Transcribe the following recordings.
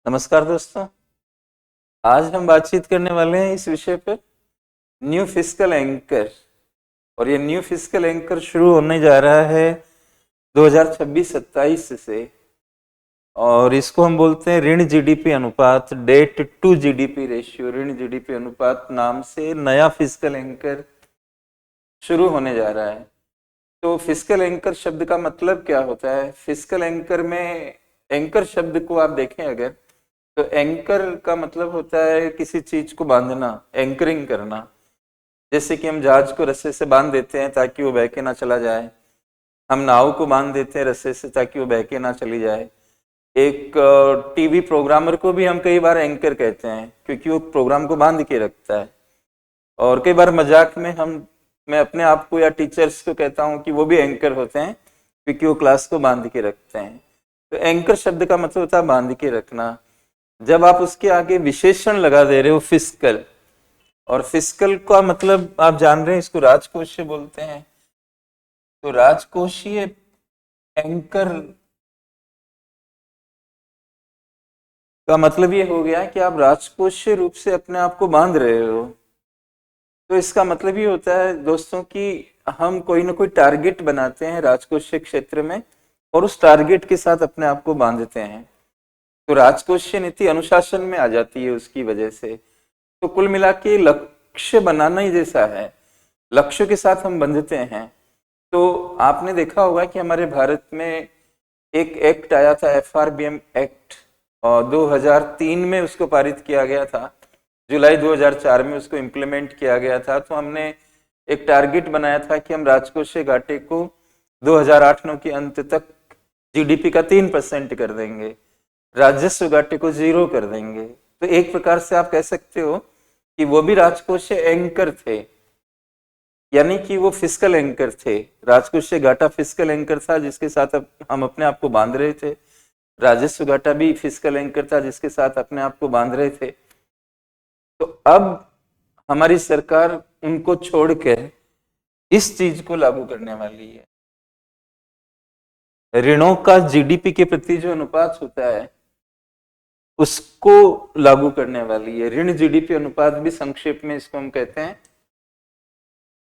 नमस्कार दोस्तों। आज हम बातचीत करने वाले हैं इस विषय पर, न्यू फिस्कल एंकर। और ये न्यू फिस्कल एंकर शुरू होने जा रहा है 2026-27 से, और इसको हम बोलते हैं ऋण जीडीपी अनुपात, डेट टू जीडीपी रेशियो, ऋण जीडीपी अनुपात नाम से नया फिस्कल एंकर शुरू होने जा रहा है। तो फिस्कल एंकर शब्द का मतलब क्या होता है? फिस्कल एंकर में, एंकर शब्द को आप देखें अगर, तो एंकर का मतलब होता है किसी चीज को बांधना, एंकरिंग करना। जैसे कि हम जहाज को रस्से से बांध देते हैं ताकि वो बह के ना चला जाए, हम नाव को बांध देते हैं रस्से से ताकि वो बह के ना चली जाए। एक टीवी प्रोग्रामर को भी हम कई बार एंकर कहते हैं क्योंकि वो प्रोग्राम को बांध के रखता है। और कई बार मजाक में मैं अपने आप को या टीचर्स को कहता हूँ कि वो भी एंकर होते हैं क्योंकि वो क्लास को बांध के रखते हैं। तो एंकर शब्द का मतलब होता है बांध के रखना। जब आप उसके आगे विशेषण लगा दे रहे हो फिस्कल, और फिस्कल का मतलब आप जान रहे हैं, इसको राजकोषीय बोलते हैं। तो राजकोषीय एंकर का मतलब ये हो गया कि आप राजकोषीय रूप से अपने आप को बांध रहे हो। तो इसका मतलब ये होता है दोस्तों कि हम कोई ना कोई टारगेट बनाते हैं राजकोषीय क्षेत्र में और उस टारगेट के साथ अपने आप को बांधते हैं। तो राजकोषीय नीति अनुशासन में आ जाती है उसकी वजह से। तो कुल मिला के लक्ष्य बनाना ही जैसा है, लक्ष्य के साथ हम बंधते हैं। तो आपने देखा होगा कि हमारे भारत में एक एक्ट आया था, FRBM एक्ट, और 2003 में उसको पारित किया गया था, जुलाई 2004 में उसको इम्प्लीमेंट किया गया था। तो हमने एक टारगेट बनाया था कि हम राजकोषीय घाटे को 2008-9 के अंत तक जीडीपी का 3% कर देंगे, राजस्व घाटे को 0 कर देंगे। तो एक प्रकार से आप कह सकते हो कि वो भी राजकोषीय एंकर थे, यानी कि वो फिस्कल एंकर थे। राजकोषीय घाटा फिस्कल एंकर था जिसके साथ हम अपने आप को बांध रहे थे, राजस्व घाटा भी फिस्कल एंकर था जिसके साथ अपने आप को बांध रहे थे। तो अब हमारी सरकार उनको छोड़कर इस चीज को लागू करने वाली है। ऋणों का जीडीपी के प्रति जो अनुपात होता है उसको लागू करने वाली है। ऋण जीडीपी अनुपात भी संक्षेप में इसको हम कहते हैं।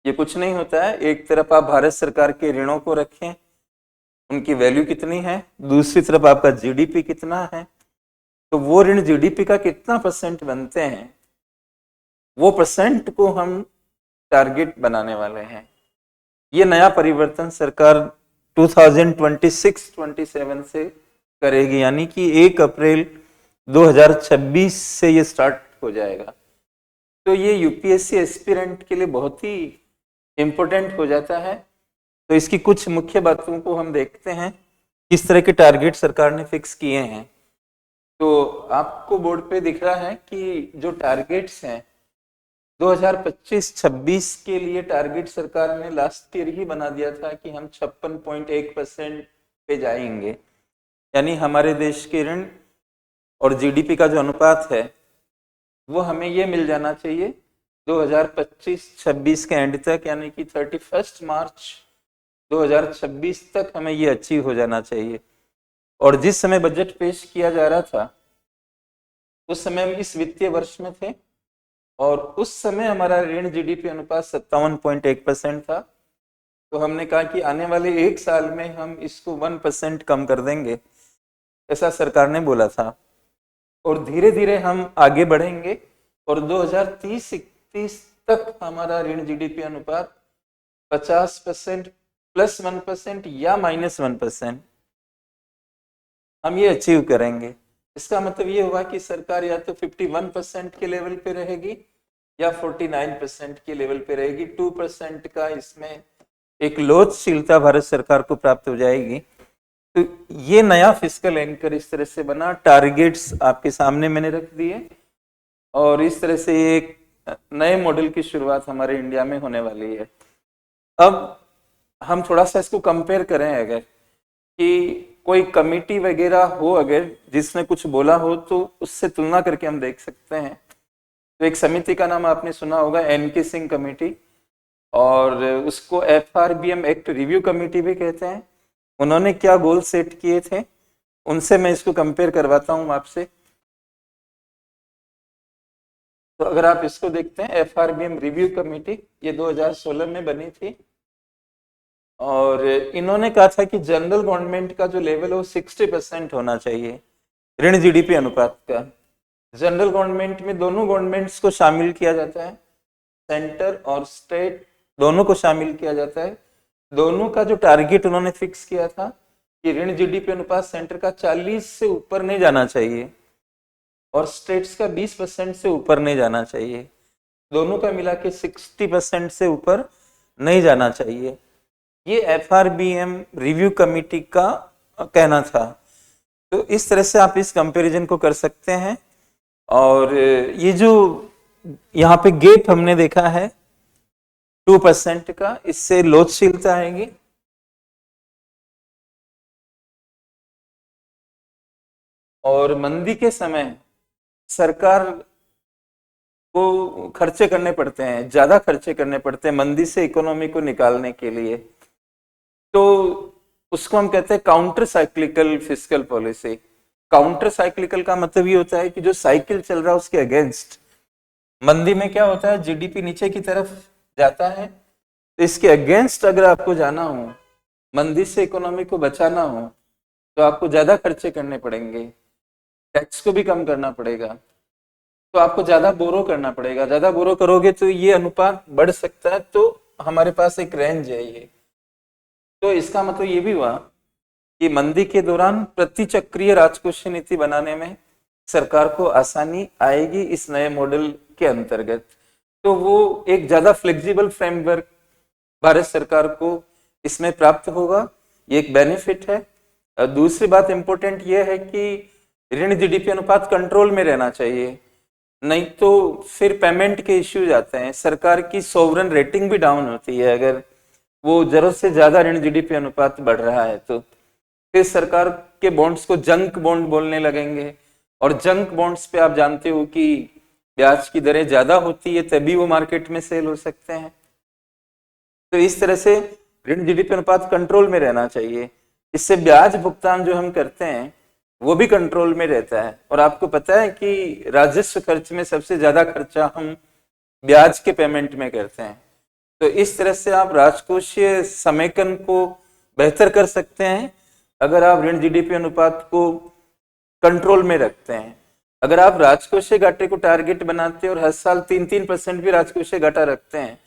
ये कुछ नहीं होता है, एक तरफ आप भारत सरकार के ऋणों को रखें, उनकी वैल्यू कितनी है, दूसरी तरफ आपका जीडीपी कितना है, तो वो ऋण जीडीपी का कितना परसेंट बनते हैं, वो परसेंट को हम टारगेट बनाने वाले हैं। ये नया परिवर्तन सरकार 2026-27 से करेगी, यानी कि 1 अप्रैल 2026 से ये स्टार्ट हो जाएगा। तो ये यूपीएससी एस्पिरेंट के लिए बहुत ही इम्पोर्टेंट हो जाता है। तो इसकी कुछ मुख्य बातों को हम देखते हैं, किस तरह के टारगेट सरकार ने फिक्स किए हैं। तो आपको बोर्ड पे दिख रहा है कि जो टारगेट्स हैं 2025-26 के लिए, टारगेट सरकार ने लास्ट ईयर ही बना दिया था कि हम 56.1% पे जाएंगे, यानी हमारे देश के ऋण और जीडीपी का जो अनुपात है वो हमें ये मिल जाना चाहिए 2025-26 के एंड तक, यानी कि 31 मार्च 2026 तक हमें ये अचीव हो जाना चाहिए। और जिस समय बजट पेश किया जा रहा था उस समय हम इस वित्तीय वर्ष में थे, और उस समय हमारा ऋण जीडीपी अनुपात 57.1% था। तो हमने कहा कि आने वाले 1 साल में हम इसको 1% कम कर देंगे, ऐसा सरकार ने बोला था। और धीरे धीरे हम आगे बढ़ेंगे और 2030-31 तक हमारा ऋण जीडीपी अनुपात 50% +1% या -1% हम ये अचीव करेंगे। इसका मतलब ये होगा कि सरकार या तो 51% के लेवल पे रहेगी या 49% के लेवल पे रहेगी। 2% का इसमें एक लोचशीलता भारत सरकार को प्राप्त हो जाएगी। तो ये नया फिस्कल एंकर इस तरह से बना, टारगेट्स आपके सामने मैंने रख दिए, और इस तरह से एक नए मॉडल की शुरुआत हमारे इंडिया में होने वाली है। अब हम थोड़ा सा इसको कंपेयर करें, अगर कि कोई कमिटी वगैरह हो अगर जिसने कुछ बोला हो, तो उससे तुलना करके हम देख सकते हैं। तो एक समिति का नाम आपने सुना होगा, एनके सिंह कमेटी, और उसको FRBM एक्ट रिव्यू कमेटी भी कहते हैं। उन्होंने क्या गोल सेट किए थे, उनसे मैं इसको कंपेयर करवाता हूं आपसे। तो अगर आप इसको देखते हैं, एफआरबीएम रिव्यू कमेटी, ये 2016 में बनी थी और इन्होंने कहा था कि जनरल गवर्नमेंट का जो लेवल है वो 60% होना चाहिए ऋण जीडीपी अनुपात का। जनरल गवर्नमेंट में दोनों गवर्नमेंट्स को शामिल किया जाता है, सेंटर और स्टेट दोनों को शामिल किया जाता है। दोनों का जो टारगेट उन्होंने फिक्स किया था कि ऋण जीडीपी अनुपात सेंटर का 40 से ऊपर नहीं जाना चाहिए और स्टेट्स का 20% से ऊपर नहीं जाना चाहिए, दोनों का मिला के 60% से ऊपर नहीं जाना चाहिए। ये एफआरबीएम रिव्यू कमेटी का कहना था। तो इस तरह से आप इस कंपैरिजन को कर सकते हैं। और ये जो यहाँ पे गेप हमने देखा है 2% का, इससे लोचशीलता आएगी। और मंदी के समय सरकार को खर्चे करने पड़ते हैं, ज्यादा खर्चे करने पड़ते हैं मंदी से इकोनॉमी को निकालने के लिए, तो उसको हम कहते हैं counter cyclical fiscal policy. Counter cyclical का मतलब ये होता है कि जो साइकिल चल रहा है उसके अगेंस्ट। मंदी में क्या होता है, जीडीपी नीचे की तरफ जाता है, तो इसके अगेंस्ट अगर आपको जाना हो, मंदी से इकोनॉमी को बचाना हो, तो आपको ज्यादा खर्चे करने पड़ेंगे, टैक्स को भी कम करना पड़ेगा, तो आपको ज्यादा बोरो करना पड़ेगा। ज्यादा बोरो करोगे तो ये अनुपात बढ़ सकता है। तो हमारे पास एक रेंज है ये। तो इसका मतलब ये भी हुआ कि मंदी के दौरान प्रतिचक्रीय राजकोषीय नीति बनाने में सरकार को आसानी आएगी इस नए मॉडल के अंतर्गत। तो वो एक ज्यादा फ्लेक्सिबल फ्रेमवर्क भारत सरकार को इसमें प्राप्त होगा, ये एक बेनिफिट है। दूसरी बात इंपॉर्टेंट ये है कि ऋण जीडीपी अनुपात कंट्रोल में रहना चाहिए, नहीं तो फिर पेमेंट के इश्यूज आते हैं। सरकार की सोवरन रेटिंग भी डाउन होती है अगर वो जरूरत से ज्यादा ऋण जीडीपी अनुपात बढ़ रहा है, तो फिर सरकार के बॉन्ड्स को जंक बॉन्ड बोलने लगेंगे। और जंक बॉन्ड्स पे आप जानते हो कि ब्याज की दरें ज्यादा होती है, तभी वो मार्केट में सेल हो सकते हैं। तो इस तरह से ऋण जीडीपी अनुपात कंट्रोल में रहना चाहिए। इससे ब्याज भुगतान जो हम करते हैं वो भी कंट्रोल में रहता है। और आपको पता है कि राजस्व खर्च में सबसे ज्यादा खर्चा हम ब्याज के पेमेंट में करते हैं। तो इस तरह से आप राजकोषीय समेकन को बेहतर कर सकते हैं अगर आप ऋण जीडीपी अनुपात को कंट्रोल में रखते हैं। अगर आप राजकोषीय घाटे को टारगेट बनाते हैं और हर साल 3-3% भी राजकोषीय घाटा रखते हैं,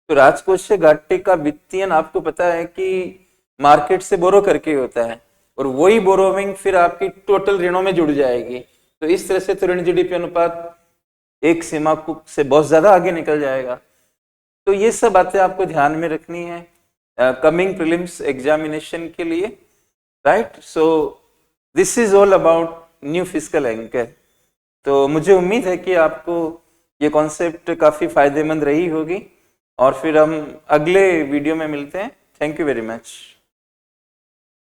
तो राजकोषीय घाटे का वित्तीयन आपको पता है कि मार्केट से बोरो करके होता है, और वही बोरोविंग फिर आपकी टोटल ऋणों में जुड़ जाएगी। तो इस तरह से तो ऋण जीडीपी अनुपात एक सीमा से बहुत ज्यादा आगे निकल जाएगा। तो ये सब बातें आपको ध्यान में रखनी है कमिंग प्रीलिम्स एग्जामिनेशन के लिए, right. So this is all about new fiscal anchor. तो मुझे उम्मीद है कि आपको ये कॉन्सेप्ट काफी फायदेमंद रही होगी, और फिर हम अगले वीडियो में मिलते हैं। Thank you very much.